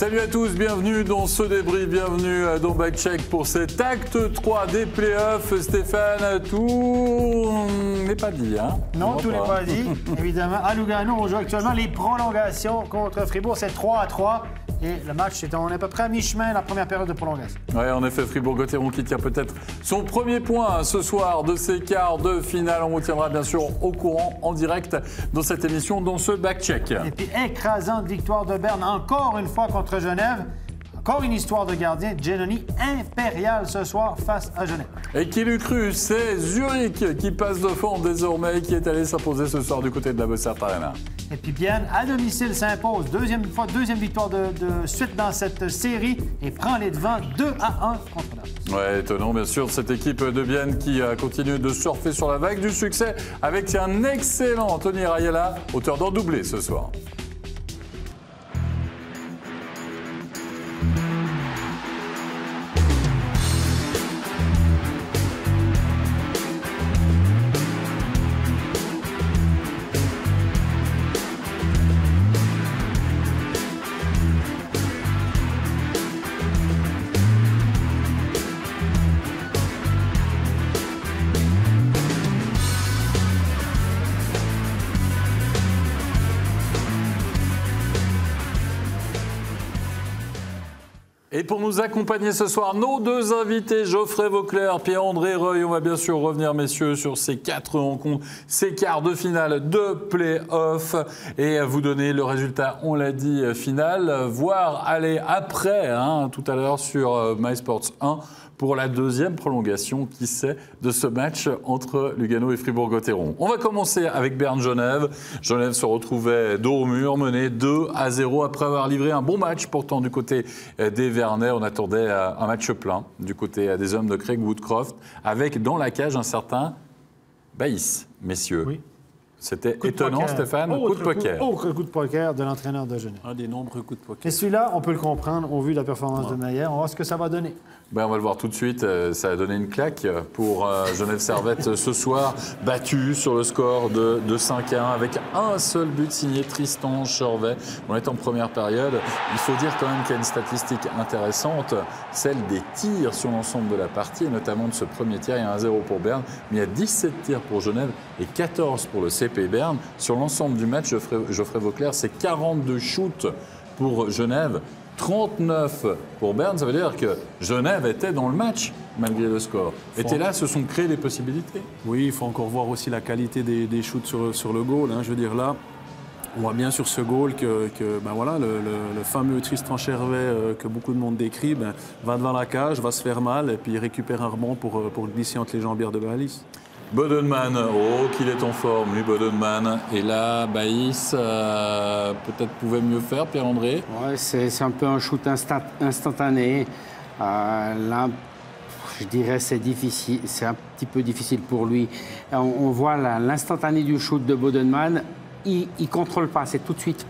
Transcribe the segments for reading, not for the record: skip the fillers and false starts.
Salut à tous, bienvenue dans ce débrief, bienvenue dans Backcheck pour cet acte 3 des playoffs. Stéphane, tout n'est pas dit, hein? Non, tout n'est pas dit. Évidemment, à Lugano, on joue actuellement les prolongations contre Fribourg. C'est 3-3. Et le match, on est à peu près à mi-chemin, la première période de prolongation. Oui, en effet, Fribourg-Gotteron qui tient peut-être son premier point ce soir de ces quarts de finale. On vous tiendra bien sûr au courant en direct dans cette émission, dans ce Backcheck. Et puis, écrasante victoire de Berne, encore une fois contre Genève. Encore une histoire de gardien. Giannoni impérial ce soir face à Genève. Et qui l'eût cru, c'est Zurich qui passe devant désormais, qui est allé s'imposer ce soir du côté de la Bossert Arena. Et puis Bienne, à domicile, s'impose. Deuxième victoire de suite dans cette série et prend les devants 2-1 contre Naples. Ouais, étonnant bien sûr, cette équipe de Bienne qui continue de surfer sur la vague du succès avec un excellent Anthony Rayala, auteur d'un doublé ce soir. Et pour nous accompagner ce soir, nos deux invités, Geoffrey Vauclair, Pierre-André Reuil. On va bien sûr revenir, messieurs, sur ces 4 rencontres, ces quarts de finale de play-off et vous donner le résultat, on l'a dit, final, voire aller après, tout à l'heure sur MySports 1. Pour la deuxième prolongation, qui sait, de ce match entre Lugano et Fribourg-Gotteron. On va commencer avec Berne-Genève. Genève se retrouvait dos au mur, mené 2-0 après avoir livré un bon match. Pourtant, du côté des Vernets, on attendait un match plein du côté des hommes de Craig Woodcroft, avec dans la cage un certain Baïs, messieurs. Oui. C'était étonnant, Stéphane. Coup de poker. Autre coup de poker de l'entraîneur de Genève. Un des nombreux coups de poker. Et celui-là, on peut le comprendre au vu de la performance de Mayer. On va voir ce que ça va donner. Ben, on va le voir tout de suite. Ça a donné une claque pour Genève Servette ce soir, battu sur le score de 5-1 avec un seul but signé Tristan Chervet. On est en première période. Il faut dire quand même qu'il y a une statistique intéressante, celle des tirs sur l'ensemble de la partie, et notamment de ce premier tir. Il y a 1-0 pour Berne, mais il y a 17 tirs pour Genève et 14 pour le CP Berne. Sur l'ensemble du match, Geoffrey Vauclair, c'est 42 shoots pour Genève. 39 pour Berne, ça veut dire que Genève était dans le match malgré le score. Et là, se sont créées des possibilités. Oui, il faut encore voir aussi la qualité des shoots sur le goal. Je veux dire, là, on voit bien sur ce goal que voilà, le fameux Tristan Chervet que beaucoup de monde décrit va devant la cage, va se faire mal et puis il récupère un rebond pour glisser entre les jambières de Baïs. Bodenman, oh qu'il est en forme, lui Bodenman. Et là, Baïs peut-être pouvait mieux faire, Pierre-André. Ouais, c'est un peu un shoot instantané. Là, je dirais c'est difficile, c'est un petit peu difficile pour lui. On voit l'instantané du shoot de Bodenman. Il ne contrôle pas, c'est tout de suite.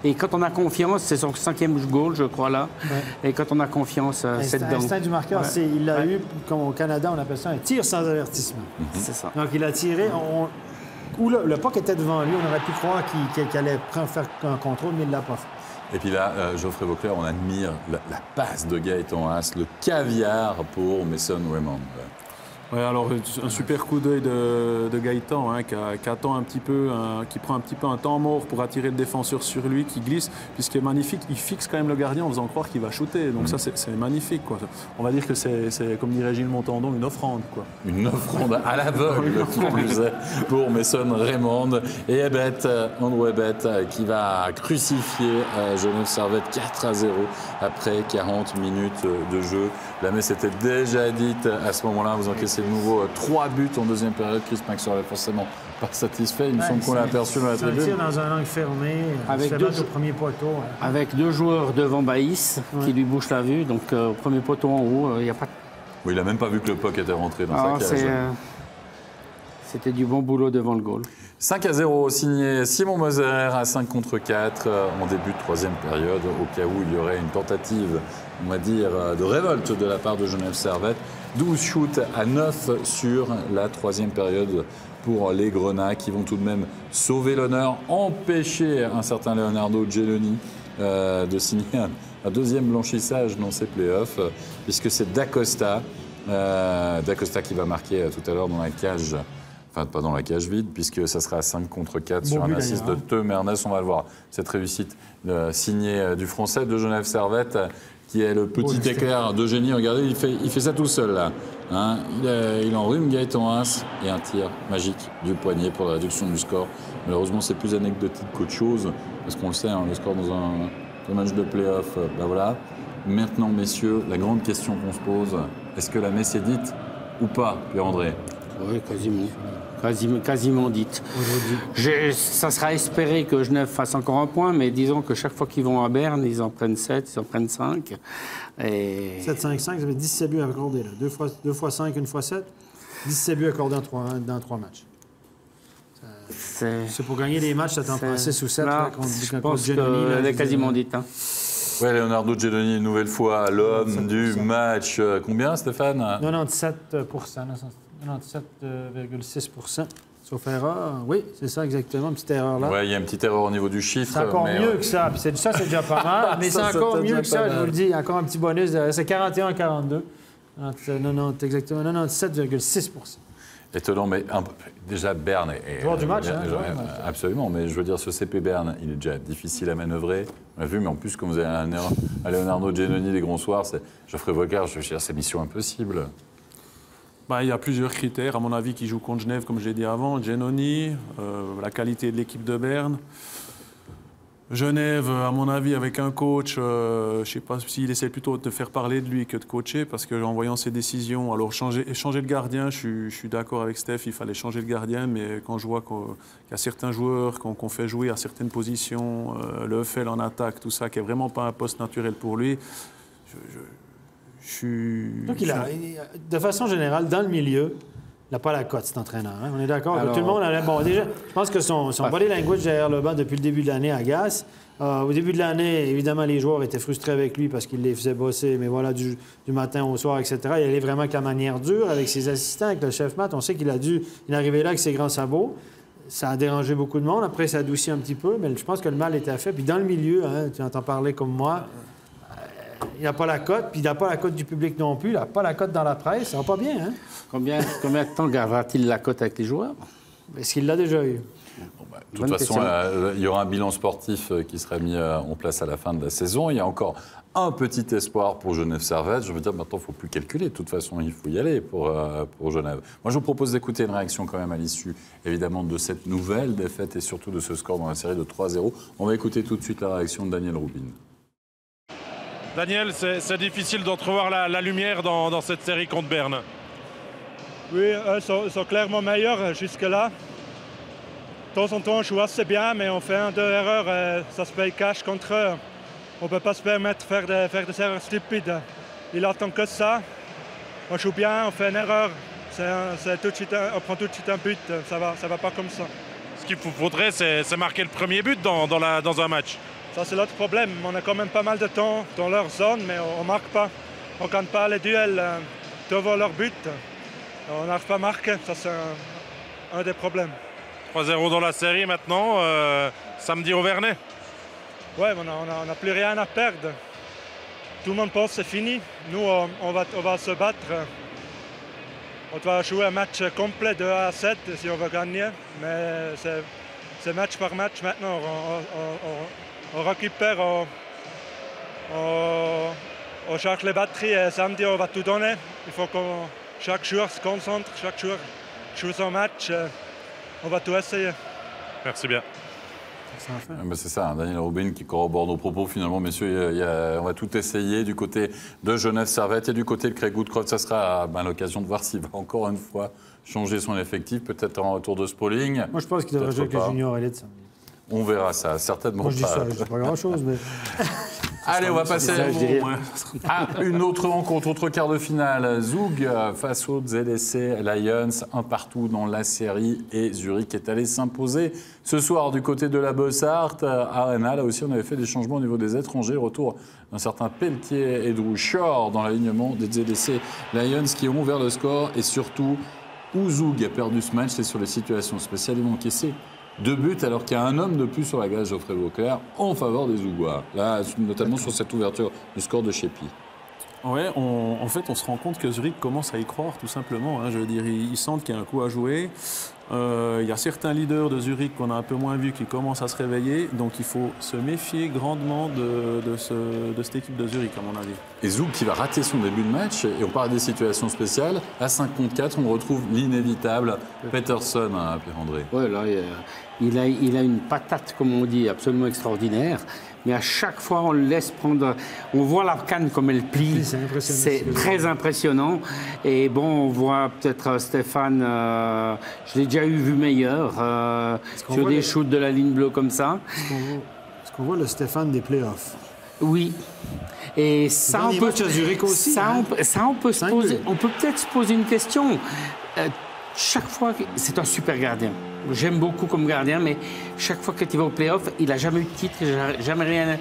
Et quand on a confiance, c'est son 5e goal, je crois, là. Ouais. Et quand on a confiance, c'est dedans. L'instinct du marqueur, il l'a eu, comme au Canada, on appelle ça un tir sans avertissement. C'est ça. Donc, il a tiré. Le puck était devant lui. On aurait pu croire qu'il allait faire un contrôle, mais il ne l'a pas fait. Et puis là, Geoffrey Vauclair, on admire la passe de Gaëtan Haas, le caviar pour Mason Raymond. Ouais, alors un super coup d'œil de Gaëtan qui attend un petit peu, qui prend un petit peu un temps mort pour attirer le défenseur sur lui, qui glisse. Puis ce qui est magnifique, il fixe quand même le gardien en faisant croire qu'il va shooter. Donc ça, c'est magnifique, quoi. On va dire que c'est comme dirait Gilles Montandon, une offrande, quoi. Une offrande à l'aveugle pour Mason Raymond. Et Andrew Ebet qui va crucifier Genève Servette 4-0 après 40 minutes de jeu. La messe était déjà dite à ce moment-là. Vous encaissez de nouveau 3 buts en deuxième période. Chris Maxwell est forcément pas satisfait. Il me semble qu'on l'a aperçu dans la tribune. Un tir dans un angle fermé, avec au premier poteau. Avec 2 joueurs devant Baïs qui lui bouchent la vue. Donc au premier poteau en haut, il n'y a pas de... Oui, il n'a même pas vu que le puck était rentré dans sa cage. C'était du bon boulot devant le goal. 5-0 signé Simon Moser à 5 contre 4 en début de troisième période, au cas où il y aurait une tentative, on va dire, de révolte de la part de Genève Servette. 12 shoots à 9 sur la troisième période pour les Grenats qui vont tout de même sauver l'honneur, empêcher un certain Leonardo Giannoni de signer un deuxième blanchissage dans ces playoffs, puisque c'est Dacosta. Dacosta qui va marquer tout à l'heure dans la cage, enfin pas dans la cage vide, puisque ça sera à 5 contre 4 sur un assist de Teum Ernest. On va le voir, cette réussite signée du Français de Genève Servette, qui est le petit éclair de génie. Regardez, il fait ça tout seul là. Hein, il enrhume Gaëtan Haas et un tir magique du poignet pour la réduction du score. Malheureusement, c'est plus anecdotique qu'autre chose, parce qu'on le sait, le score dans un match de play-off, ben voilà. Maintenant, messieurs, la grande question qu'on se pose, est-ce que la messe est dite ou pas, Pierre-André? Oui, quasiment dite. Ça sera espéré que Genève fasse encore un point, mais disons que chaque fois qu'ils vont à Berne, ils en prennent 7, ils en prennent 5. Et... 7-5-5, ça fait 17 buts accordés. 2 fois 5, 1 fois 7. 17 buts accordés dans 3 matchs. C'est pour gagner les matchs, ça t'en prend 6 ou 7. Là, je pense qu'elle est quasiment dite. Hein. Ouais, Leonardo Giannoni, une nouvelle fois, l'homme du match. Combien, Stéphane? 97%, 97,6%. Sauf erreur. Oui, c'est ça exactement, une petite erreur là. Oui, il y a une petite erreur au niveau du chiffre. C'est encore mieux que ça. Puis ça, c'est déjà pas mal. Mais c'est encore mieux que ça, je vous le dis. Encore un petit bonus. C'est 41-42. Exactement, 97,6%. Étonnant, mais déjà Berne est... Joueur du match, hein, absolument, mais je veux dire, ce CP Berne, il est déjà difficile à manœuvrer. On l'a vu, mais en plus, comme vous avez un Leonardo Giannoni les gros soirs, c'est Geoffrey Vocard, je veux dire, c'est mission impossible. Bah, il y a plusieurs critères, à mon avis, qui jouent contre Genève, comme je l'ai dit avant. Giannoni, la qualité de l'équipe de Berne. Genève, à mon avis, avec un coach, je ne sais pas s'il essaie plutôt de faire parler de lui que de coacher, parce qu'en voyant ses décisions, alors changer le gardien, je suis d'accord avec Steph, il fallait changer le gardien, mais quand je vois qu'il y a certains joueurs qu'on fait jouer à certaines positions, le EFL en attaque, tout ça, qui n'est vraiment pas un poste naturel pour lui, je suis... Donc de façon générale, dans le milieu, il n'a pas la cote, cet entraîneur. Hein? On est d'accord que tout le monde a... Bon, déjà, je pense que son body language derrière le banc depuis le début de l'année agace. Au début de l'année, évidemment, les joueurs étaient frustrés avec lui parce qu'il les faisait bosser, mais voilà, du matin au soir, etc. Il allait vraiment avec la manière dure, avec ses assistants, avec le chef Matt. On sait qu'il est arrivé là avec ses grands sabots. Ça a dérangé beaucoup de monde. Après, ça a adouci un petit peu, mais je pense que le mal était fait. Puis dans le milieu, hein, tu entends parler comme moi... Il n'a pas la cote, puis il n'a pas la cote du public non plus. Il n'a pas la cote dans la presse. Ça va pas bien, hein? Combien de temps gardera-t-il la cote avec les joueurs? Est-ce qu'il l'a déjà eu? Bon, de toute façon, il y aura un bilan sportif qui sera mis en place à la fin de la saison. Il y a encore un petit espoir pour Genève Servette. Je veux dire, maintenant, il ne faut plus calculer. De toute façon, il faut y aller pour Genève. Moi, je vous propose d'écouter une réaction quand même à l'issue, évidemment, de cette nouvelle défaite et surtout de ce score dans la série de 3-0. On va écouter tout de suite la réaction de Daniel Rubin. Daniel, c'est difficile d'entrevoir la lumière dans cette série contre Berne. Oui, ils sont clairement meilleurs jusque-là. De temps en temps, on joue assez bien, mais on fait 1-2 erreurs, ça se paye cash contre eux. On ne peut pas se permettre de faire des erreurs stupides. Il attend que ça. On joue bien, on fait une erreur. On prend tout de suite un but, ça va pas comme ça. Ce qu'il faudrait, c'est marquer le premier but dans un match. Ça, c'est l'autre problème. On a quand même pas mal de temps dans leur zone, mais on ne marque pas. On ne gagne pas les duels devant leur but. On n'arrive pas à marquer. Ça, c'est un des problèmes. 3-0 dans la série maintenant, samedi au Vernet. Oui, on n'a plus rien à perdre. Tout le monde pense que c'est fini. Nous, on va se battre. On doit jouer un match complet de A à 7 si on veut gagner. Mais c'est match par match maintenant. On récupère, on charge les batteries et samedi on va tout donner. Il faut que chaque joueur se concentre, chaque joueur joue son match. On va tout essayer. Merci bien. C'est ça, hein, Daniel Rubin qui corrobore nos propos. Finalement, messieurs, on va tout essayer du côté de Genève Servette et du côté de Craig Woodcroft. Ça sera l'occasion de voir s'il va encore une fois changer son effectif, peut-être en retour de Spaulding. Moi, je pense qu'il devrait jouer avec les juniors élite samedi. On verra ça, certainement pas. Moi, je dis ça, je dis pas grand-chose, mais... Allez, on va passer à une autre rencontre, autre quart de finale. Zug face aux ZSC Lions, un partout dans la série. Et Zurich est allé s'imposer ce soir du côté de la Bossart Arena. Là aussi, on avait fait des changements au niveau des étrangers. Retour d'un certain Pelletier et Drew Shore dans l'alignement des ZSC Lions qui ont ouvert le score. Et surtout, où Zug a perdu ce match, c'est sur les situations spéciales. Ils vont encaisser 2 buts alors qu'il y a un homme de plus sur la glace, Geoffrey Vauclair, en faveur des Zougois. Là, notamment sur cette ouverture du score de Sheppy. Ouais, en fait, on se rend compte que Zurich commence à y croire, tout simplement. Hein. Je veux dire, ils sentent qu'il y a un coup à jouer. Il y a certains leaders de Zurich qu'on a un peu moins vus qui commencent à se réveiller. Donc, il faut se méfier grandement de cette équipe de Zurich, à mon avis. Et Zoug qui va rater son début de match. Et on parle des situations spéciales. À 5 contre 4, on retrouve l'inévitable Peterson, hein, Pierre-André. Ouais, là, il a une patate, comme on dit, absolument extraordinaire. Mais à chaque fois, on le laisse prendre. On voit la canne comme elle plie. C'est très impressionnant. Et bon, on voit peut-être Stéphane, je l'ai déjà vu meilleur, sur des shoots de la ligne bleue comme ça. Est-ce qu'on voit le Stéphane des playoffs? Oui. Et ça, on peut, aussi, ça, on peut se poser. On peut peut-être se poser une question. Chaque fois, c'est un super gardien. J'aime beaucoup comme gardien, mais chaque fois qu'il va au play-off, il n'a jamais eu de titre, jamais rien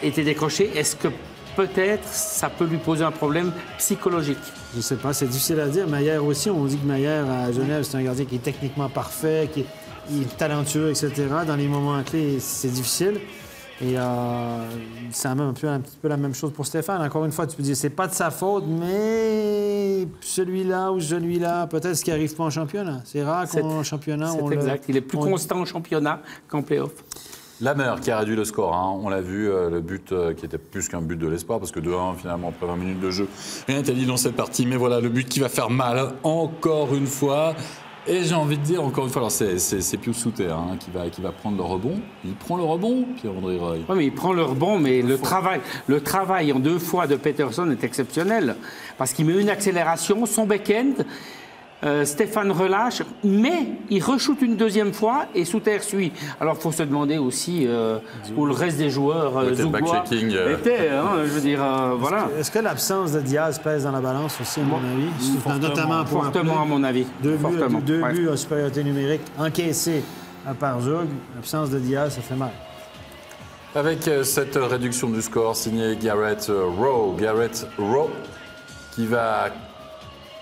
été décroché. Est-ce que peut-être ça peut lui poser un problème psychologique? Je ne sais pas, c'est difficile à dire. Maillard aussi, on dit que Maillard à Genève, c'est un gardien qui est techniquement parfait, qui est talentueux, etc. Dans les moments clés, c'est difficile. Et c'est un petit peu la même chose pour Stéphane. Encore une fois, tu peux dire c'est pas de sa faute, mais celui-là ou celui-là, peut-être ce qui n'arrive pas en championnat. C'est rare qu'en championnat, c'est exact. Il est plus constant en championnat qu'en play-off. Lammer qui a réduit le score, hein. On l'a vu, le but qui était plus qu'un but de l'espoir, parce que 2-1 finalement après 20 minutes de jeu, rien n'est dit dans cette partie. Mais voilà, le but qui va faire mal encore une fois. Et j'ai envie de dire, encore une fois, alors c'est Pius Souter hein, qui va prendre le rebond. Il prend le rebond, Pierre-André Roy. Oui, mais il prend le rebond, mais le travail en 2 fois de Peterson est exceptionnel. Parce qu'il met une accélération, son back-end, Stéphane relâche, mais il re-shoot une 2e fois et Souter suit. Alors, il faut se demander aussi où le reste des joueurs zougois étaient. Je veux dire, voilà. Est-ce que l'absence de Diaz pèse dans la balance aussi, à mon avis? Notamment pour fortement, à mon avis. 2 buts en supériorité numérique encaissés par Zug. L'absence de Diaz, ça fait mal. Avec cette réduction du score signée Garrett Rowe. Garrett Rowe qui va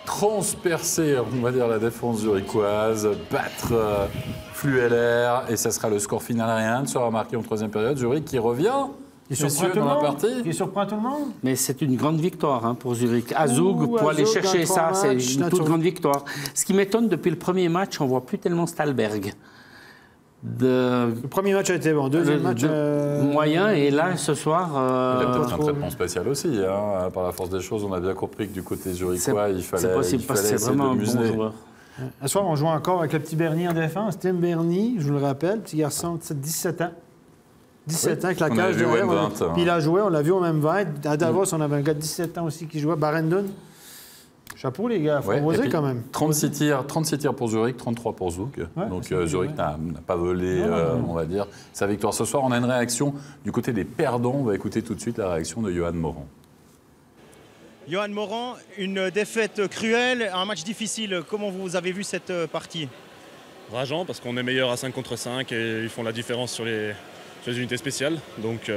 transpercer, on va dire, la défense zurichoise, battre Flueller, et ça sera le score final. Rien ne sera marqué en 3e période. Zurich qui revient, messieurs, dans la partie. Il surprend tout le monde. Mais c'est une grande victoire pour Zurich. À Zug, pour aller chercher ça, c'est une toute grande victoire. Ce qui m'étonne, depuis le premier match, on ne voit plus tellement Stalberg. Le premier match a été bon, 2e match moyen, et là ce soir il a peut-être un traitement spécial aussi hein. Par la force des choses, on a bien compris que du côté zurichois il fallait essayer de museler. Ce soir on joue encore avec le petit Bernier en défense, Tim Bernier, je vous le rappelle, petit garçon de 17 ans. 17 ans avec la cage derrière. Puis il a joué, on l'a vu au même 20. À Davos, on avait un gars de 17 ans aussi qui jouait, Barendon. Chapeau, les gars, il faut oser quand même. 36 tirs pour Zurich, 33 pour Zug. Donc Zurich n'a pas volé, on va dire, sa victoire ce soir. On a une réaction du côté des perdants. On va écouter tout de suite la réaction de Johan Morand. Johan Morand, une défaite cruelle, un match difficile. Comment vous avez vu cette partie? Rageant, parce qu'on est meilleur à 5 contre 5 et ils font la différence sur les unités spéciales. Donc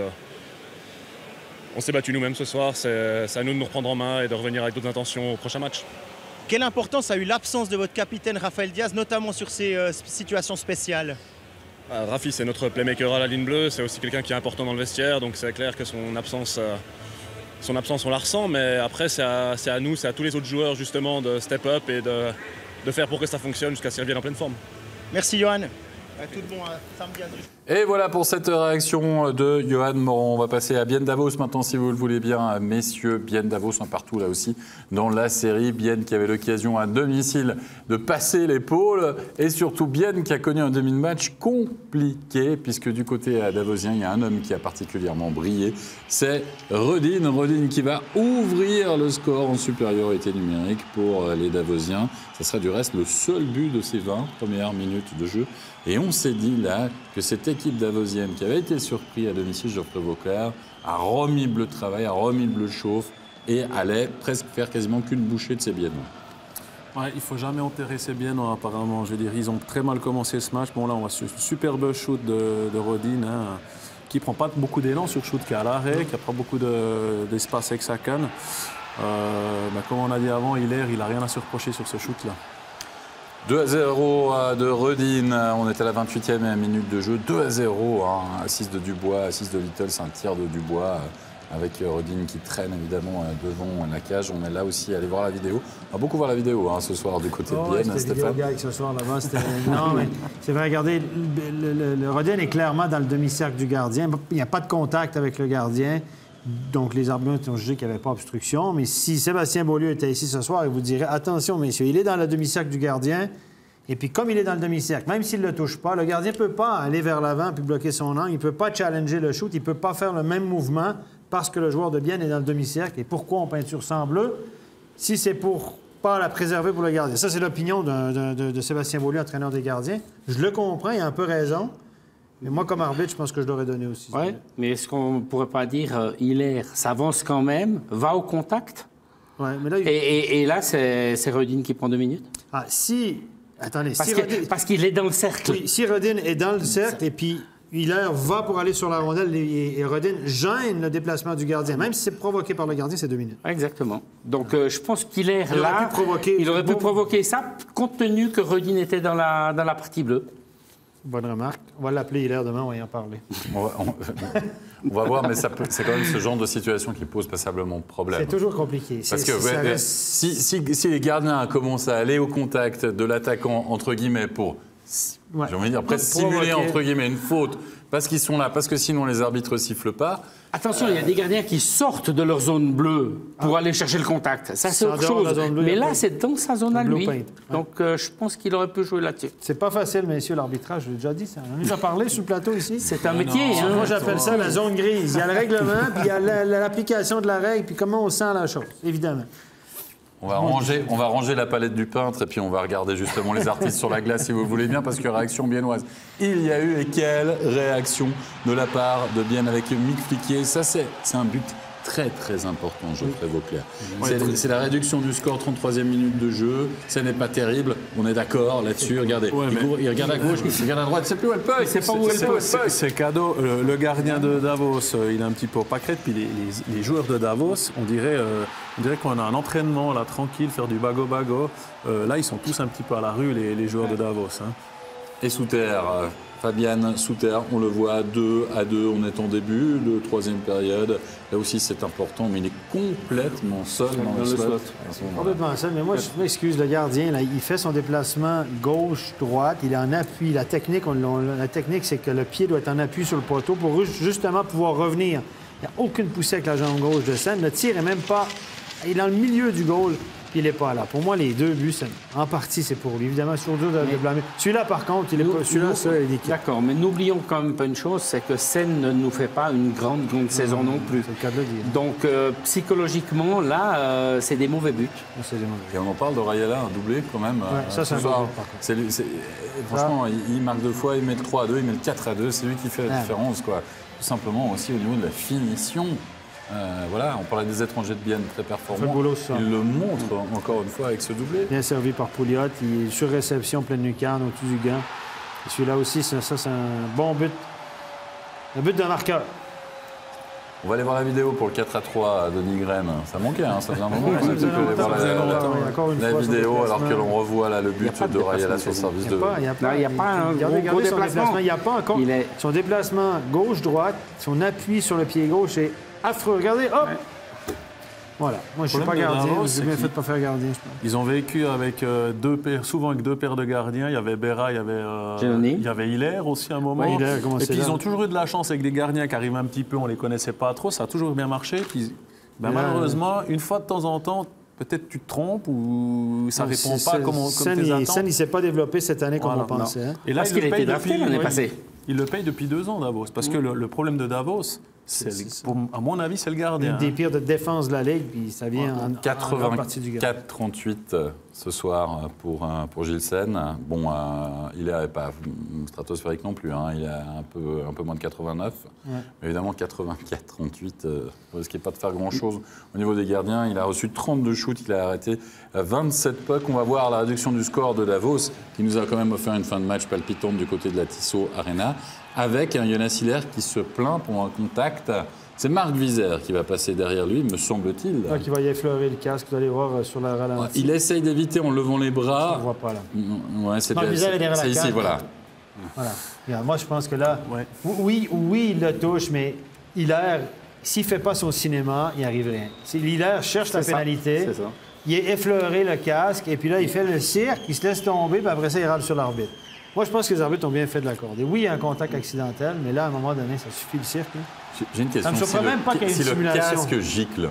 on s'est battu nous-mêmes ce soir, c'est à nous de nous reprendre en main et de revenir avec d'autres intentions au prochain match. Quelle importance a eu l'absence de votre capitaine Raphaël Diaz, notamment sur ces situations spéciales? Rafi, c'est notre playmaker à la ligne bleue, c'est aussi quelqu'un qui est important dans le vestiaire, donc c'est clair que son absence, on la ressent, mais après c'est à nous, c'est à tous les autres joueurs justement de step up et de faire pour que ça fonctionne jusqu'à ce qu'il revienne en pleine forme. Merci Johan. Tout bon samedi à Zurich. Et voilà pour cette réaction de Johan Morand. On va passer à Bienne Davos maintenant, si vous le voulez bien, messieurs. Bienne Davos, un partout là aussi dans la série. Bienne qui avait l'occasion à domicile de passer l'épaule. Et surtout Bienne qui a connu un demi de match compliqué, puisque du côté davosien, il y a un homme qui a particulièrement brillé. C'est Redin. Redin qui va ouvrir le score en supériorité numérique pour les Davosiens. Ça sera du reste le seul but de ces 20 premières minutes de jeu. Et on s'est dit là que cette équipe davosienne qui avait été surprise à domicile, Geoffrey Vauclair, a remis le travail, a remis le chauffe et allait presque faire quasiment qu'une bouchée de ses Biennois. Ouais, il ne faut jamais enterrer ses Biennois apparemment. Je veux dire, ils ont très mal commencé ce match. Bon là, on voit ce superbe shoot de Rodin, hein, qui ne prend pas beaucoup d'élan sur shoot, qui est à l'arrêt, qui n'a pas beaucoup d'espace avec sa canne. Comme on a dit avant, il n'a rien à se reprocher sur ce shoot-là. 2-0 de Redin, on est à la 28e minute de jeu, 2-0, hein, assist de Dubois, assist de Little, c'est un tir de Dubois avec Redin qui traîne évidemment devant la cage. On est là aussi, allez voir la vidéo. On va beaucoup voir la vidéo ce soir du côté de Bienne, Stéphane. Ce soir là-bas, non, mais c'est vrai, regardez, le Redin est clairement dans le demi-cercle du gardien. Il n'y a pas de contact avec le gardien. Donc, les arbitres ont jugé qu'il n'y avait pas obstruction. Mais si Sébastien Beaulieu était ici ce soir, il vous dirait, attention, messieurs, il est dans le demi-cercle du gardien. Et puis, comme il est dans le demi-cercle, même s'il ne le touche pas, le gardien ne peut pas aller vers l'avant puis bloquer son angle. Il ne peut pas challenger le shoot. Il ne peut pas faire le même mouvement parce que le joueur de Bienne est dans le demi-cercle. Et pourquoi on peinture sans bleu? Si c'est pour pas la préserver pour le gardien. Ça, c'est l'opinion de Sébastien Beaulieu, entraîneur des gardiens. Je le comprends, il a un peu raison. Mais moi, comme arbitre, je pense que je l'aurais donné aussi. Oui, mais est-ce qu'on ne pourrait pas dire Hilaire s'avance quand même, va au contact? Ouais, mais là, et là, c'est Redin qui prend 2 minutes? Ah, si... Attendez, parce qu'il est dans le cercle. Oui, si Redin est dans le cercle et puis Hilaire va pour aller sur la rondelle et Redin gêne le déplacement du gardien, même si c'est provoqué par le gardien, c'est 2 minutes. Exactement. Donc, je pense qu'Hilaire, là, il aurait pu provoquer ça, compte tenu que Redin était dans la partie bleue. Bonne remarque. On va l'appeler Hilaire demain, on va y en parler. On va voir, mais c'est quand même ce genre de situation qui pose passablement problème. C'est toujours compliqué. Parce que si les gardiens commencent à aller au contact de l'attaquant, entre guillemets, pour, j'ai envie de dire, presque simuler, entre guillemets, une faute, parce qu'ils sont là, parce que sinon les arbitres ne sifflent pas. Attention, il y a des gardiens qui sortent de leur zone bleue pour aller chercher le contact. Ça, c'est autre chose. Mais là, c'est dans sa zone à lui. Donc, je pense qu'il aurait pu jouer là-dessus. C'est pas facile, messieurs, l'arbitrage. Je l'ai déjà dit, ça. On a déjà parlé sur le plateau ici. C'est un métier. Moi, j'appelle ça la zone grise. Il y a le règlement, puis il y a l'application de la règle, puis comment on sent la chose, évidemment. On va ranger la palette du peintre et puis on va regarder justement les artistes sur la glace si vous voulez bien, parce que réaction biennoise. Il y a eu, et quelle réaction de la part de Bienne avec Mick Fliquier. Ça, c'est un but très très important, Geoffrey Vauclair. C'est la réduction du score, 33e minute de jeu. Ça n'est pas terrible, on est d'accord là-dessus. Regardez, il regarde à gauche, il regarde à droite, c'est plus où elle peut. C'est pas où elle peut. C'est cadeau. Le gardien de Davos, il est un petit peu pâquerette. Puis les joueurs de Davos, on dirait qu'on a un entraînement là, tranquille, faire du bago-bago. Là, ils sont tous un petit peu à la rue, les joueurs de Davos. Hein. Et sous terre, Fabian sous terre, on le voit 2-2, on est en début de 3e période. Là aussi, c'est important, mais il est complètement seul dans le slot. Complètement seul, mais moi, je m'excuse, le gardien, là, il fait son déplacement gauche-droite, il est en appui. La technique, c'est que le pied doit être en appui sur le poteau pour justement pouvoir revenir. Il n'y a aucune poussée avec la jambe gauche de Sen. Le tir est même pas... Il est dans le milieu du goal. Il n'est pas là. Pour moi, les 2 buts, en partie, c'est pour lui. Évidemment, sur 2 de blâmer. Celui-là, par contre, il est pas. Celui-là, ça, il est équipe. D'accord, mais n'oublions quand même pas une chose, c'est que Sen ne nous fait pas une grande saison non plus. C'est le cas de le dire. Donc, psychologiquement, là, c'est des mauvais buts. Et on en parle de Rayala, un doublé quand même. Ouais, ça, c'est un soir. doublé, franchement, il marque 2 fois, il met le 3-2, il met le 4-2. C'est lui qui fait la différence, quoi. Tout simplement aussi au niveau de la finition. Voilà, on parlait des étrangers de Bienne très performants. Il le montre encore une fois avec ce doublé. Bien servi par Pouliot. Il est sur réception, pleine lucarne, au-dessus du gant. Et celui-là aussi, ça c'est un bon but. Un but d'un marqueur. On va aller voir la vidéo pour le 4-3 de Nygren. Ça manquait, hein, ça faisait un moment qu'on a voir la vidéo, alors que l'on revoit là, le but de Rayala sur le service de... Il n'y a pas un gros déplacement. Il n'y a pas encore... Son déplacement gauche-droite, son appui sur le pied gauche est affreux. Regardez, hop! Ouais. Voilà. Moi, je ne suis pas gardien. J'ai bien fait de ne pas faire gardien, je pense. Ils ont vécu avec souvent avec 2 paires de gardiens. Il y avait Berra, il y avait Hilaire aussi à un moment. Ouais, et puis, ils ont toujours eu de la chance avec des gardiens qui arrivent un petit peu, on ne les connaissait pas trop. Ça a toujours bien marché. Puis, malheureusement, une fois de temps en temps, peut-être tu te trompes ou ça ne répond pas comme tes attentes. Sen, il ne s'est pas développé cette année comme on pensait. Hein. Et là, parce qu'il a été drafté l'année passée. Il le paye depuis 2 ans, Davos. Parce que le problème de Davos, à mon avis, c'est le gardien. Une des pires de défense de la Ligue, puis ça vient en partie du gardien. 84-38 ce soir pour Gilles Sen. Bon, il n'est pas stratosphérique non plus. Hein. Il a un peu moins de 89. Ouais. Mais évidemment, 84-38, vous ne risquez pas de faire grand-chose. Au niveau des gardiens, il a reçu 32 shoots, il a arrêté 27 pucks. On va voir la réduction du score de Davos, qui nous a quand même offert une fin de match palpitante du côté de la Tissot Arena. avec un Jonas Hiller qui se plaint pour un contact. C'est Marc Vizère qui va passer derrière lui, me semble-t-il. Qui va y effleurer le casque, vous allez voir sur la ralenti. Il essaye d'éviter en levant les bras. On ne voit pas là. Ouais, c'est Marc Vizère est derrière la ici, canne. voilà. Voilà. Regarde, moi, je pense que là, oui, il le touche, mais Hiller, s'il ne fait pas son cinéma, il n'y arrive rien. Hiller cherche la pénalité. C'est ça. Il est effleuré le casque, et puis là, il fait le cirque, il se laisse tomber, puis après ça, il râle sur l'arbitre. Moi, je pense que les arbitres ont bien fait de l'accorder. Oui, il y a un contact accidentel, mais là, à un moment donné, ça suffit le cirque. Là. J'ai une question. Ça me surprend même pas qu'il y ait une si le simulation. casque gicle.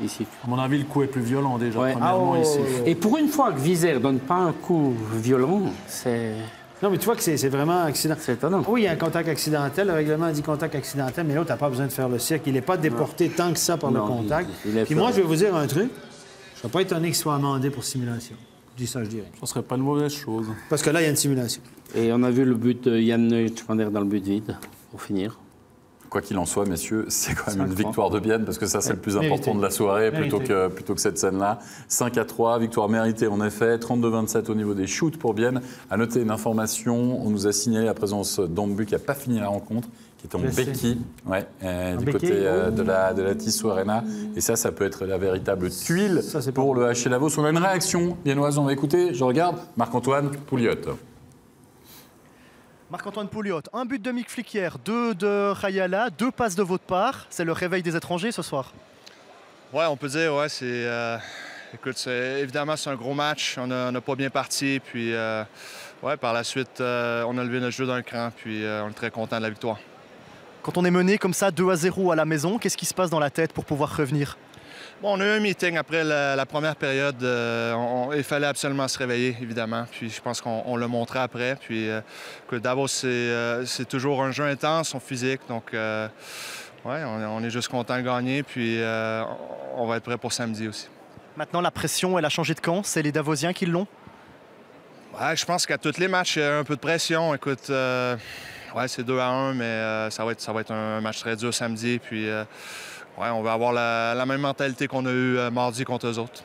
Ici. À mon avis, le coup est plus violent déjà, Ouais. premièrement, ici. Et pour une fois que Vizère ne donne pas un coup violent, c'est Non, mais tu vois que c'est vraiment accidentel. c'est étonnant. Oui, il y a un contact accidentel. Le règlement dit contact accidentel, mais l'autre n'a pas besoin de faire le cirque. Il n'est pas déporté tant que ça par le Non, contact. il est Puis fort. moi, je vais vous dire un truc. Je ne serais pas étonné qu'il soit amendé pour simulation. Je dis ça, je dirais. Ça serait pas une mauvaise chose. Parce que là, il y a une simulation. Et on a vu le but de Yann Neuschwander dans le but vide, pour finir. Quoi qu'il en soit, messieurs, c'est quand même une 5-3. victoire de Bienne, parce que ça, c'est le plus Mérité. important de la soirée, plutôt Mérité. que cette scène-là. 5-3, victoire méritée en effet, 32-27 au niveau des shoots pour Bienne. À noter une information, on nous a signalé la présence d'Ambu qui n'a pas fini la rencontre, qui est en Blessé. béquille, du béquille, côté de la Tissot Arena. Et ça peut être la véritable tuile Ça, c'est pour le HC Davos. On a une réaction biennoise, on va écouter. Je regarde, Marc-Antoine Pouliot. Marc-Antoine Pouliot, un but de Mick Fliquier, 2 de Rayala, 2 passes de votre part. C'est le réveil des étrangers ce soir. Ouais, on peut dire, ouais, c'est. Écoute, évidemment, c'est un gros match. On n'a pas bien parti. Puis, ouais, par la suite, on a levé notre jeu d'un cran. Puis, on est très content de la victoire. Quand on est mené comme ça 2-0 à la maison, qu'est-ce qui se passe dans la tête pour pouvoir revenir? Bon, on a eu un meeting après la première période. Il fallait absolument se réveiller, évidemment. Puis je pense qu'on l'a montré après. Puis écoute, Davos, c'est toujours un jeu intense, son physique. Donc, ouais, on est juste content de gagner. Puis on va être prêt pour samedi aussi. Maintenant, la pression, elle a changé de camp. C'est les Davosiens qui l'ont? Ouais, je pense qu'à tous les matchs, il y a un peu de pression. Écoute, ouais, c'est 2-1, mais ça va être un match très dur samedi. Puis, ouais, on va avoir la même mentalité qu'on a eue mardi contre eux autres.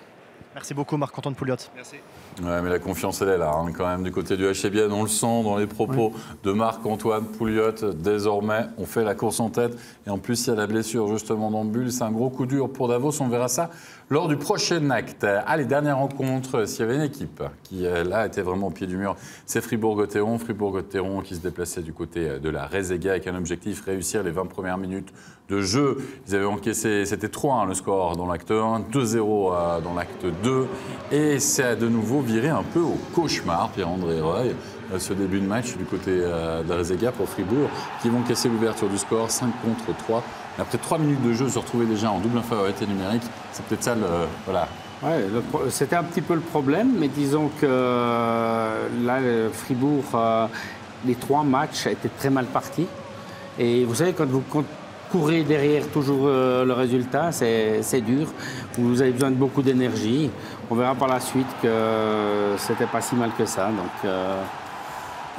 Merci beaucoup, Marc-Antoine Pouliot. Merci. Ouais, mais la confiance, elle est là, quand même, du côté du HC Bienne. On le sent dans les propos de Marc-Antoine Pouliot. Désormais, on fait la course en tête. Et en plus, il y a la blessure, justement, d'Ambul. C'est un gros coup dur pour Davos. On verra ça lors du prochain acte. Allez, dernière rencontre. S'il y avait une équipe qui, là, était vraiment au pied du mur, c'est Fribourg-Gotteron. Fribourg-Gotteron qui se déplaçait du côté de la Rezega avec un objectif, réussir les 20 premières minutes de jeu. Ils avaient encaissé, c'était 3-1 le score dans l'acte 1, 2-0 dans l'acte 2. Et c'est de nouveau viré un peu au cauchemar, Pierre-André Roy, ce début de match du côté de la Rezega pour Fribourg, qui vont casser l'ouverture du score, 5 contre 3. Et après 3 minutes de jeu, se retrouver déjà en double infériorité numérique, c'est peut-être ça voilà. Ouais, c'était un petit peu le problème, mais disons que là, Fribourg, les 3 matchs étaient très mal partis. Et vous savez, quand vous courez derrière toujours le résultat, c'est dur. Vous avez besoin de beaucoup d'énergie. On verra par la suite que c'était pas si mal que ça. Donc,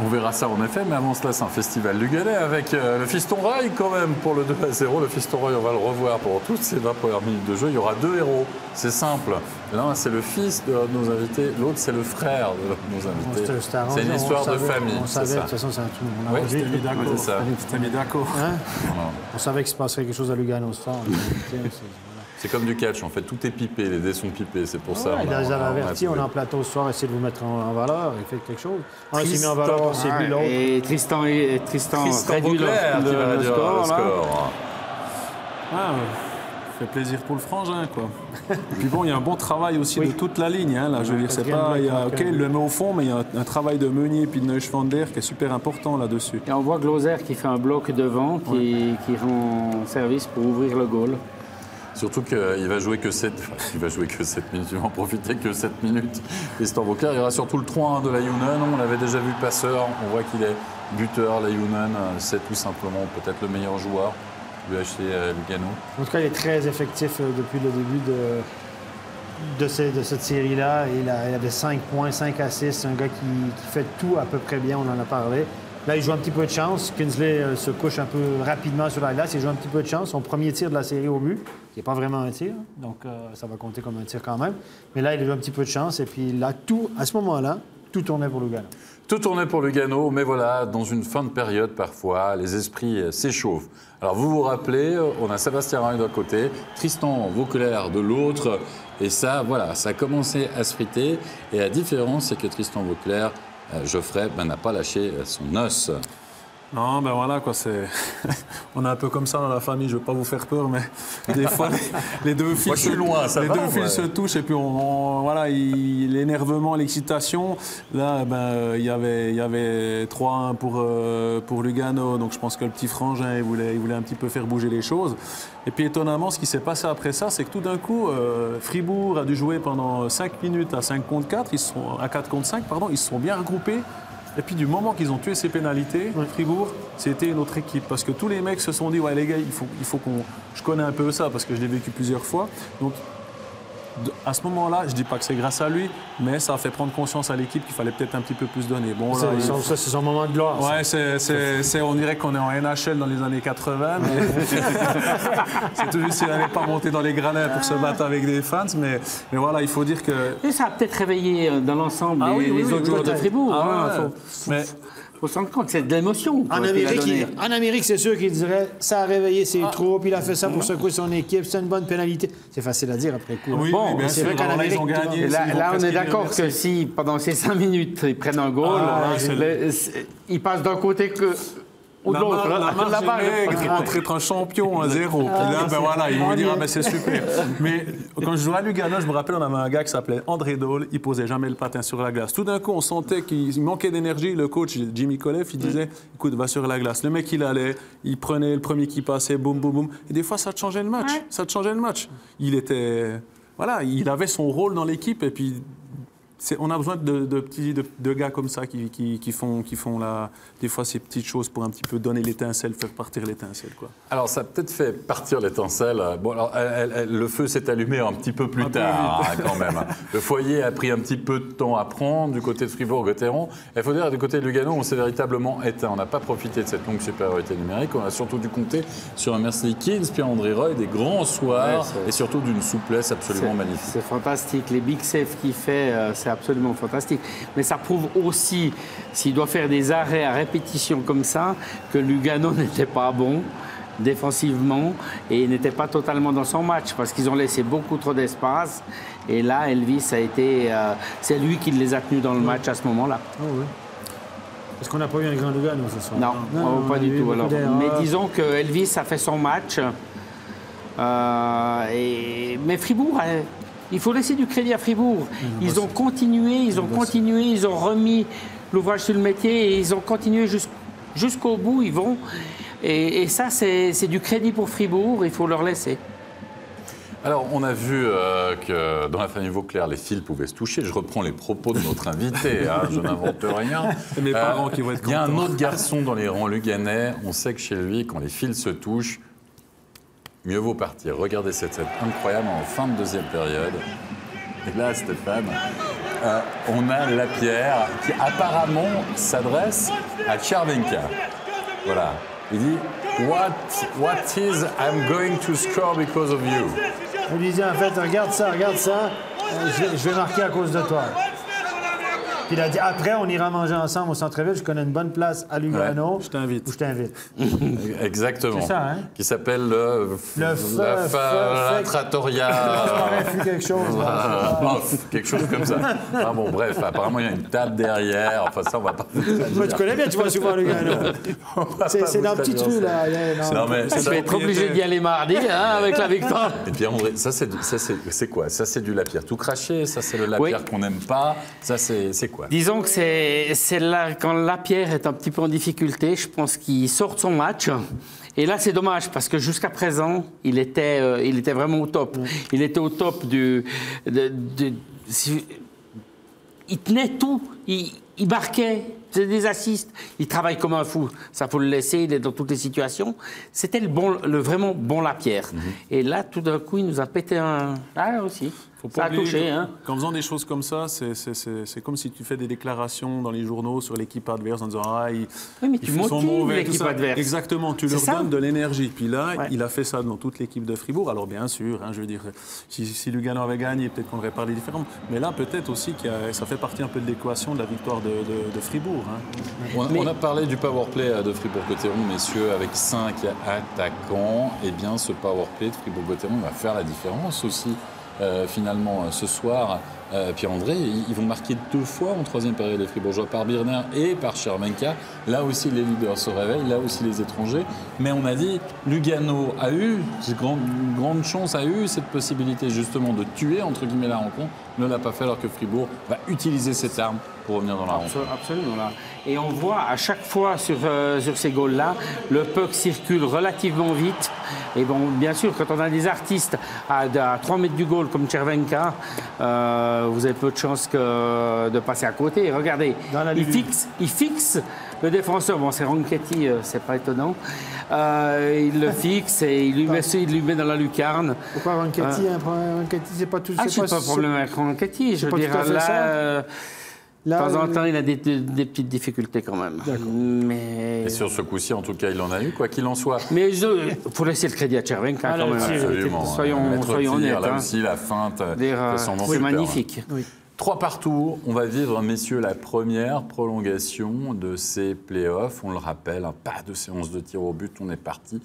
on verra ça en effet, mais avant cela, c'est un festival du Galet avec le Fiston Rail quand même pour le 2-0. Le Fiston Rail, on va le revoir pour toutes ces 20 premières minutes de jeu. Il y aura 2 héros, c'est simple. L'un, c'est le fils de nos invités, l'autre, c'est le frère de nos invités. C'est une histoire de famille. On savait, de toute façon, c'est un tout. Oui, C'était mis d'accord. c'est ça. C'était mis d'accord. Hein? On savait qu'il se passerait quelque chose à Lugano ce soir. C'est comme du catch, en fait, tout est pipé, les dés sont pipés, c'est pour ça. Il les avait avertis, on est en plateau ce soir, essayer de vous mettre en valeur, il fait quelque chose. Un s'est mis en valeur, on s'est mis l'autre. Et Tristan réduit Beauclerc qui va le dire score. le Là. score. Ah, fait plaisir pour le frangin, quoi. Et puis bon, il y a un bon travail aussi de toute la ligne. Hein, là, je veux dire, c'est pas, ok, il le met au fond, mais il y a un travail de Meunier puis de Neuschwander qui est super important là-dessus. Et on voit Glauser qui fait un bloc devant, qui rend service pour ouvrir le goal. Surtout qu'il va jouer que 7 minutes, il va en profiter que 7 minutes. Tristan Beauclerc, il y aura surtout le 3-1 de la Younen. On l'avait déjà vu passeur, on voit qu'il est buteur. La Younen, c'est tout simplement peut-être le meilleur joueur du HC Lugano. En tout cas, il est très effectif depuis le début de cette série-là. Il avait 5 points, 5 assists. C'est un gars qui fait tout à peu près bien, on en a parlé. Là, il joue un petit peu de chance. Kinsley se couche un peu rapidement sur la glace. Il joue un petit peu de chance. Son premier tir de la série au but, qui n'est pas vraiment un tir, donc ça va compter comme un tir quand même. Mais là, il a eu un petit peu de chance. Et puis là, à ce moment-là, tout tournait pour Lugano. Tout tournait pour Lugano, mais voilà, dans une fin de période, parfois, les esprits s'échauffent. Alors, vous vous rappelez, on a Sébastien Rhein d'un côté, Tristan Vauclair de l'autre, et ça, voilà, ça a commencé à se friter. Et la différence, c'est que Tristan Vauclair, Geoffrey, n'a pas lâché son os. Non, ben voilà, quoi, c'est... On est un peu comme ça dans la famille, je ne veux pas vous faire peur, mais des fois, les deux fils, Moi, je suis loin, ça va, fils se touchent, et puis voilà, l'énervement, l'excitation, là, il y avait 3-1 pour Lugano, donc je pense que le petit frangin, il voulait un petit peu faire bouger les choses. Et puis étonnamment, ce qui s'est passé après ça, c'est que tout d'un coup, Fribourg a dû jouer pendant 5 minutes à 5 contre 4, à 4 contre 5, pardon, ils se sont bien regroupés. Et puis du moment qu'ils ont tué ces pénalités, Fribourg, c'était une autre équipe. Parce que tous les mecs se sont dit, ouais les gars, il faut qu'on... Je connais un peu ça parce que je l'ai vécu plusieurs fois. Donc à ce moment-là, je ne dis pas que c'est grâce à lui, mais ça a fait prendre conscience à l'équipe qu'il fallait peut-être un petit peu plus donner. Bon, là, ça, c'est son moment de gloire. Ouais, on dirait qu'on est en NHL dans les années 80. Mais c'est tout juste s'il n'avait pas monté dans les gradins pour se battre avec des fans. Mais voilà, il faut dire que... Et ça a peut-être réveillé dans l'ensemble les autres joueurs de Fribourg. Il faut se rendre compte que c'est de l'émotion. En Amérique, c'est sûr qu'il dirait ça a réveillé ses troupes, il a fait ça pour secouer son équipe, c'est une bonne pénalité. C'est facile à dire après coup. Oui, mais c'est vrai qu'en Amérique, ils ont gagné. Là, on est d'accord que si, pendant ces 5 minutes, ils prennent un goal, ils passent d'un côté que... La marge est maigre entre être un champion à 0. Puis là, voilà, ils vont dire, c'est super. Mais quand je jouais à Lugano, je me rappelle, on avait un gars qui s'appelait André Dole, il posait jamais le patin sur la glace. Tout d'un coup, on sentait qu'il manquait d'énergie. Le coach, Jimmy Koleff, il disait, écoute, va sur la glace. Le mec, il allait, il prenait le premier qui passait, boum, boum, boum. Et des fois, ça te changeait le match. Ça te changeait le match. Il était... Voilà, il avait son rôle dans l'équipe et puis... On a besoin de gars comme ça qui font des fois ces petites choses pour un petit peu donner l'étincelle, faire partir l'étincelle, quoi. Alors, ça a peut-être fait partir l'étincelle. Bon, alors, le feu s'est allumé un petit peu plus tard, quand même. Le foyer a pris un petit peu de temps à prendre du côté de Fribourg-Gotteron. Il faut dire, du côté de Lugano, on s'est véritablement éteint. On n'a pas profité de cette longue supériorité numérique. On a surtout dû compter sur un Mercedes Kins, Pierre-André Roy, des grands soirs et surtout d'une souplesse absolument magnifique. C'est fantastique. Les big saves qu'il fait, c'est absolument fantastique. Mais ça prouve aussi, s'il doit faire des arrêts à répétition comme ça, que Lugano n'était pas bon défensivement et n'était pas totalement dans son match parce qu'ils ont laissé beaucoup trop d'espace. Et là, Elvis a été... c'est lui qui les a tenus dans le match à ce moment-là. Oh oui. Est-ce qu'on n'a pas eu un grand Lugano ce soir? Non, pas du tout. Alors. Mais disons que Elvis a fait son match. Mais Fribourg... Il faut laisser du crédit à Fribourg. Ils ont continué, ils ont remis l'ouvrage sur le métier et ils ont continué jusqu'au bout. Ils vont. Et ça, c'est du crédit pour Fribourg, il faut leur laisser. Alors, on a vu que dans la famille Vauclair, les fils pouvaient se toucher. Je reprends les propos de notre invité, je n'invente rien. Mes parents qui vont être contents. Il y a un autre garçon dans les rangs luganais. On sait que chez lui, quand les fils se touchent, mieux vaut partir. Regardez cette scène incroyable en fin de deuxième période. Et là, Stéphane, on a Lapierre qui apparemment s'adresse à Tchervenka. Voilà. Il dit What is I'm going to score because of you? On lui dit en fait, regarde ça, je vais marquer à cause de toi. Puis il a dit, après, on ira manger ensemble au centre-ville. Je connais une bonne place à Lugano. Je t'invite. Je t'invite. Exactement. C'est ça, hein? Qui s'appelle la Trattoria. quelque chose. Quelque chose comme ça. Ah bon, bref, apparemment, il y a une table derrière. Enfin, ça, on va pas... Moi, tu connais bien, tu vas souvent à Lugano. C'est dans le petit trou, là. Non, mais tu vas être obligé d'y aller mardi, avec la victoire. Et puis, André, ça, c'est quoi? Ça, c'est du Lapierre tout craché. Ça, c'est le Lapierre qu'on n'aime pas. Ça, c'est quoi? Disons que c'est là, quand Lapierre est un petit peu en difficulté, je pense qu'il sort de son match. Et là, c'est dommage, parce que jusqu'à présent, il était vraiment au top. Il était au top il tenait tout, il marquait, faisait des assists, il travaille comme un fou. Ça, faut le laisser, il est dans toutes les situations. C'était le vraiment bon Lapierre. Et là, tout d'un coup, il nous a pété un... Ah, aussi. Faut pas Ça a oublier touché, hein. qu'en faisant des choses comme ça, c'est comme si tu fais des déclarations dans les journaux sur l'équipe adverse en disant oui, mais tu ils sont motives mauvais, l'équipe tout ça. adverse. Exactement, tu C'est leur ça. donnes de l'énergie. Puis là, Ouais. il a fait ça dans toute l'équipe de Fribourg. Alors bien sûr, hein, je veux dire, si Lugano avait gagné, peut-être qu'on aurait parlé différemment. Mais là, peut-être aussi que ça fait partie un peu de l'équation de la victoire de Fribourg. Hein. On a parlé du powerplay de Fribourg-Gotteron, messieurs, avec 5 attaquants. Eh bien, ce powerplay de Fribourg-Gotteron va faire la différence aussi. Finalement, ce soir, Pierre-André, ils vont marquer 2 fois en 3e période les Fribourgeois par Birner et par Chervenka. Là aussi, les leaders se réveillent, là aussi les étrangers. Mais on a dit, Lugano a eu, une grande chance, a eu cette possibilité justement de tuer, entre guillemets, la rencontre. Ne l'a pas fait alors que Fribourg va utiliser cette arme pour revenir dans la rencontre. Absolument. Là. Et on voit à chaque fois sur ces goals-là, le puck circule relativement vite. Et bon, bien sûr, quand on a des artistes à 3 mètres du goal comme Chervenka, vous avez peu de chances de passer à côté. Regardez, il fixe le défenseur. Bon, c'est Ronchetti, c'est pas étonnant. Il le fixe et il lui met dans la lucarne. Pourquoi Ronchetti Ronchetti, c'est pas tout. C'est pas un problème avec Ronchetti. Je veux dire, là, de temps en temps, il a des petites difficultés quand même. Mais... Et sur ce coup-ci, en tout cas, il en a eu, quoi qu'il en soit. Mais il faut laisser le crédit à Chervenka quand même. Absolument. Soyons honnêtes. Là aussi, la feinte, c'est magnifique. Oui. 3 partout. On va vivre, messieurs, la première prolongation de ces playoffs. On le rappelle, pas de séance de tir au but. On est parti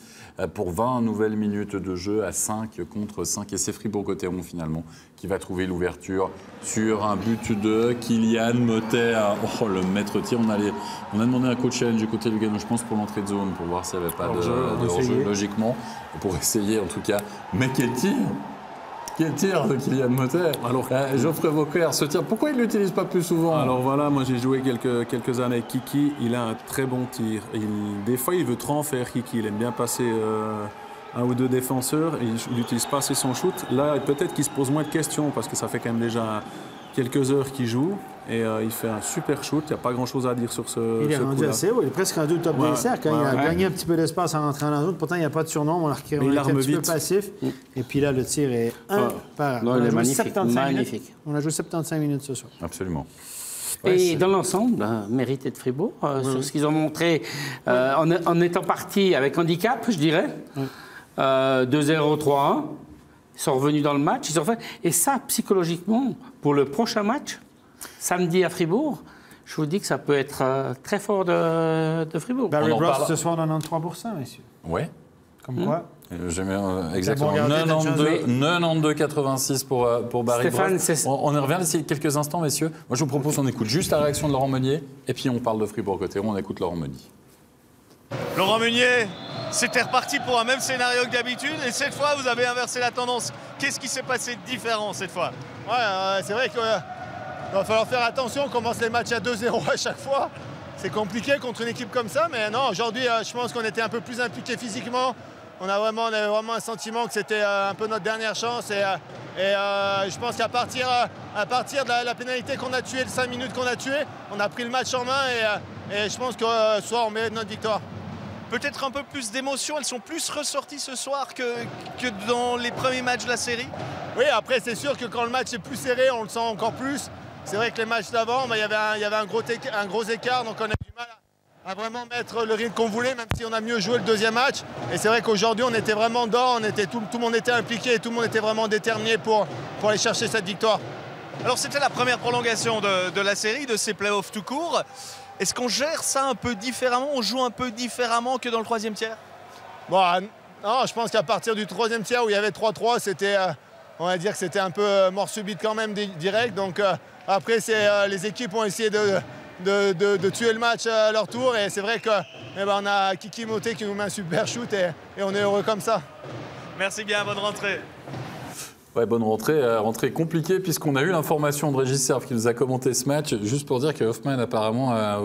pour 20 nouvelles minutes de jeu à 5 contre 5. Et c'est Fribourg-Gotteron, finalement, qui va trouver l'ouverture sur un but de Kylian Motet. Oh, le maître-tir. On a demandé un coach challenge du côté Lugano, je pense, pour l'entrée de zone, pour voir s'il n'y avait pas de hors-jeu, logiquement. Pour essayer, en tout cas. Mais quel tir! Quel tir de Kylian Motet. Alors, Geoffrey Vauclair, ce tir, pourquoi il ne l'utilise pas plus souvent? Alors voilà, moi j'ai joué quelques années avec Kiki, il a un très bon tir. Des fois, il veut trop en faire, Kiki. Il aime bien passer 1 ou 2 défenseurs et il n'utilise pas assez son shoot. Là, peut-être qu'il se pose moins de questions parce que ça fait quand même déjà quelques heures qu'il joue. Et il fait un super shoot, il n'y a pas grand-chose à dire sur ce Il est rendu assez haut, il est presque rendu au top des cercles. Il a gagné un petit peu d'espace en rentrant dans la zone. Pourtant, il n'y a pas de surnom, on était un petit peu passif. Et puis là, le tir est imparable. Non, il est magnifique. On a joué 75 minutes ce soir. Absolument. Et dans l'ensemble, mérité de Fribourg, sur ce qu'ils ont montré, en étant partis avec handicap, je dirais. 2-0, 3-1. Ils sont revenus dans le match. Et ça, psychologiquement, pour le prochain match, samedi à Fribourg, je vous dis que ça peut être très fort de Fribourg. Barry Bross ce soir, 93%, messieurs. Ouais. Comme quoi? Exactement. 92-86 pour Barry Bross. On y revient d'ici quelques instants, messieurs. Moi, je vous propose qu'on écoute juste la réaction de Laurent Meunier et puis on parle de Fribourg-Gotteron. On écoute Laurent Meunier. Laurent Meunier, c'était reparti pour un même scénario que d'habitude et cette fois, vous avez inversé la tendance. Qu'est-ce qui s'est passé de différent cette fois? Ouais, c'est vrai qu'il va falloir faire attention. On commence les matchs à 2-0 à chaque fois. C'est compliqué contre une équipe comme ça, mais non, aujourd'hui, je pense qu'on était un peu plus impliqués physiquement. On avait vraiment un sentiment que c'était un peu notre dernière chance. Et je pense qu'à partir de la pénalité qu'on a tuée, les 5 minutes qu'on a tuées, on a pris le match en main et je pense que ce soir, on mérite notre victoire. Peut-être un peu plus d'émotions, elles sont plus ressorties ce soir que dans les premiers matchs de la série? Oui, après c'est sûr que quand le match est plus serré, on le sent encore plus. C'est vrai que les matchs d'avant, il y avait un gros écart, donc on a du mal à vraiment mettre le rythme qu'on voulait, même si on a mieux joué le deuxième match. Et c'est vrai qu'aujourd'hui, on était vraiment dedans, tout le monde était impliqué et tout le monde était vraiment déterminé pour aller chercher cette victoire. Alors c'était la première prolongation de la série, de ces playoffs tout court. Est-ce qu'on gère ça un peu différemment, on joue un peu différemment que dans le troisième tiers? Bon, non, je pense qu'à partir du troisième tiers où il y avait 3-3, on va dire que c'était un peu mort subite quand même direct. Donc après, les équipes ont essayé de tuer le match à leur tour. Et c'est vrai qu'on a Kiki Motet qui nous met un super shoot et on est heureux comme ça. Merci bien, bonne rentrée. Ouais, bonne rentrée compliquée puisqu'on a eu l'information de Régis Serve qui nous a commenté ce match, juste pour dire que Hoffman apparemment a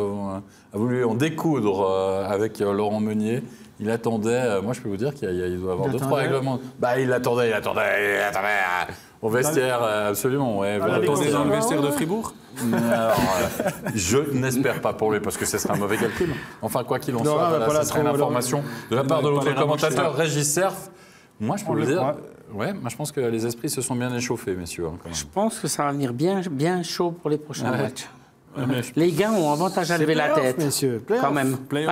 voulu en découdre avec Laurent Meunier. Il attendait, moi je peux vous dire qu'il doit avoir 2-3 règlements. Bah il attendait au vestiaire, absolument. Ouais, dans le vestiaire de Fribourg. Alors, je n'espère pas pour lui parce que ce serait un mauvais calcul. Enfin, quoi qu'il en soit, ce serait une information de la part de l'autre commentateur, Régis Serve. Moi, je peux vous dire... Ouais, moi je pense que les esprits se sont bien échauffés, messieurs. Hein, quand même. Je pense que ça va venir bien chaud pour les prochains matchs. Les gars ont avantage à lever la tête. Messieurs. Quand même. Oui.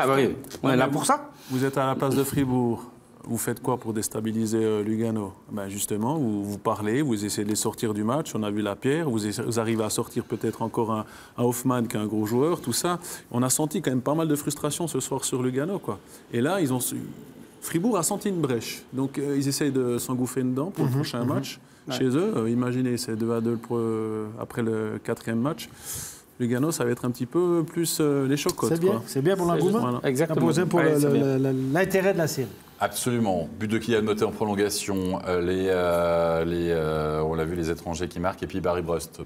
On est là pour ça. Vous êtes à la place de Fribourg. Vous faites quoi pour déstabiliser Lugano? Justement, vous parlez, vous essayez de les sortir du match. On a vu Lapierre, vous arrivez à sortir peut-être encore un Hoffmann qui est un gros joueur, tout ça. On a senti quand même pas mal de frustration ce soir sur Lugano, quoi. Et là, Fribourg a senti une brèche. Donc, ils essayent de s'engouffrer dedans pour le prochain match chez eux. Imaginez, c'est 2-2 après le 4e match. Lugano, ça va être un petit peu plus les chocottes. C'est bien pour l'engouement. Voilà. Exactement. Pour l'intérêt de la série. Absolument. But de Kylian Mbappé en prolongation. On l'a vu, les étrangers qui marquent. Et puis Barry Brust.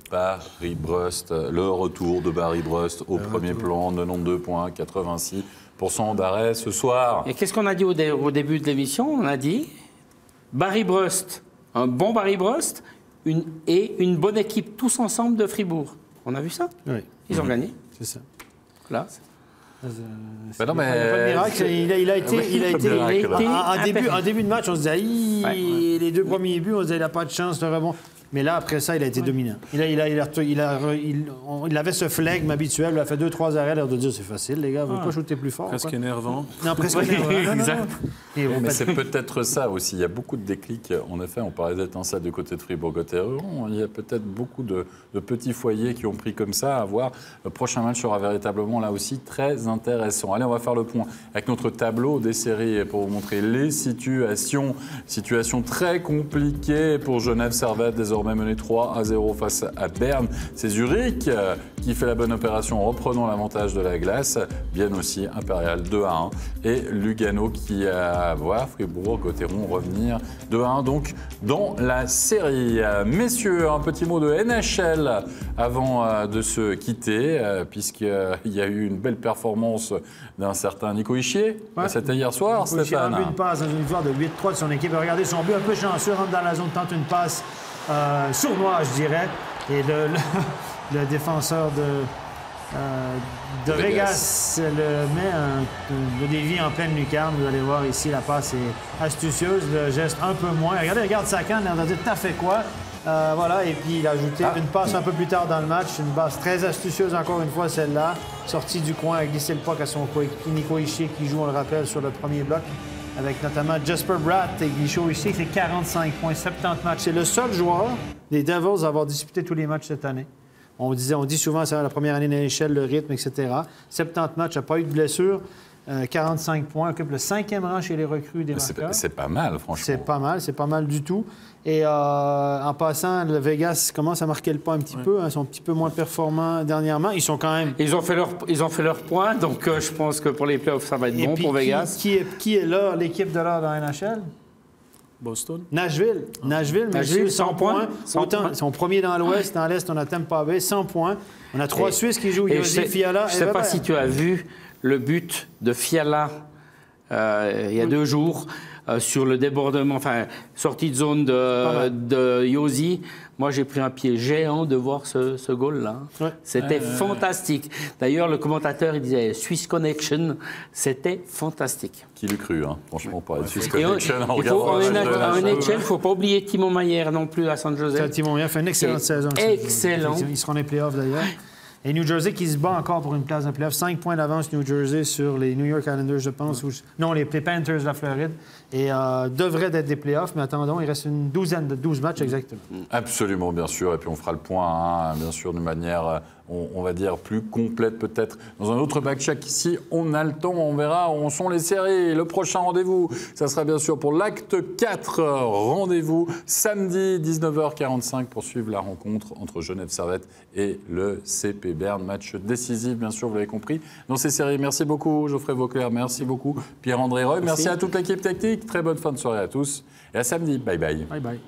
Le retour de Barry Brust au premier plan. 92 points, 86% d'arrêt ce soir. Et qu'est-ce qu'on a dit au début de l'émission? On a dit Barry Brust, un bon Barry Brust et une bonne équipe tous ensemble de Fribourg. On a vu ça? Oui. Ils ont gagné. C'est ça. Là. Il a été en début de match, on se disait, les 2 premiers buts, on se disait, il n'a pas de chance de rebond. Mais là, après ça, il a été dominant. Il avait ce flegme habituel, il a fait 2-3 arrêts, l'air de dire, c'est facile, les gars, vous ne pouvez pas shooter plus fort. Presque énervant. Non, presque énervant. Exact. Mais c'est peut-être ça aussi. Il y a beaucoup de déclics. En effet, on parlait d'étincelles du côté de Fribourg-Gotteron. Il y a peut-être beaucoup de petits foyers qui ont pris comme ça à voir. Le prochain match sera véritablement là aussi très intéressant. Allez, on va faire le point avec notre tableau des séries pour vous montrer les situations. Situation très compliquée pour Genève Servette, désormais mené 3-0 face à Berne. C'est Zurich qui fait la bonne opération en reprenant l'avantage de la glace. Bien aussi Impérial 2-1. Et Lugano qui va voir Fribourg-Gotteron revenir 2-1 donc dans la série. Messieurs, un petit mot de NHL avant de se quitter, puisqu'il y a eu une belle performance d'un certain Nico Hischier. C'était hier soir, Stéphane. Il a une passe dans une victoire de 8-3 de son équipe. Regardez son but un peu chanceux, rentre dans la zone, tente une passe sournois, je dirais. Et le défenseur de Vegas met le dévi en pleine lucarne. Vous allez voir ici, la passe est astucieuse, le geste un peu moins. Regardez, regarde sa canne, il a dit, t'as fait quoi? Voilà, et puis il a ajouté une passe un peu plus tard dans le match, une passe très astucieuse encore une fois, celle-là. Sortie du coin, a glissé le puck à son coéquipier Nico Hischier qui joue, on le rappelle, sur le premier bloc. Avec notamment Jesper Bratt et Nico Hischier, c'est 45 points, 70 matchs. C'est le seul joueur des Devils à avoir disputé tous les matchs cette année. On dit souvent, c'est la première année de l'échelle, le rythme, etc. 70 matchs, n'a pas eu de blessure. 45 points, occupe le 5e rang chez les recrues des marqueurs. C'est pas mal, franchement. C'est pas mal du tout. Et en passant, le Vegas commence à marquer le pas un petit peu. Ils sont un petit peu moins performants dernièrement. Ils sont quand même... Ils ont fait leur point, donc je pense que pour les playoffs, ça va être bon pour Vegas. Qui est là, l'équipe de l'heure dans la NHL? Boston. Nashville, 100 points. Ils sont premiers dans l'Ouest. Dans l'Est, on a Tampa Bay, 100 points. On a 3 Suisses qui jouent. Fiala. Je ne sais pas si tu as vu le but de Fiala il y a 2 jours sur le débordement, enfin, sortie de zone de Josi. Moi, j'ai pris un pied géant de voir ce goal-là. Ouais. C'était fantastique. D'ailleurs, le commentateur, il disait « Swiss Connection », c'était fantastique. Qui l'eut cru, hein, franchement, pour être Swiss Connection. En NHL, il ne faut pas oublier Timon Maillère non plus à San Jose. Timon Maillère fait une excellente saison. Excellent. Il sera dans les playoffs, d'ailleurs. Et New Jersey qui se bat encore pour une place en playoff. 5 points d'avance, New Jersey, sur les New York Islanders, je pense. Non, les Panthers de la Floride. Et devrait être des playoffs, mais attendons, il reste une douzaine de 12 matchs exactement. Absolument, bien sûr. Et puis on fera le point, bien sûr, d'une manière, on va dire, plus complète peut-être. Dans un autre back-check ici, on a le temps, on verra où sont les séries. Le prochain rendez-vous, ça sera bien sûr pour l'acte 4. Rendez-vous samedi 19h45 pour suivre la rencontre entre Genève Servette et le CP Berne. Match décisif, bien sûr, vous l'avez compris, dans ces séries. Merci beaucoup, Geoffrey Vauclair. Merci beaucoup, Pierre-André Roy. Merci à toute l'équipe technique. Très bonne fin de soirée à tous. Et à samedi. Bye bye. Bye bye.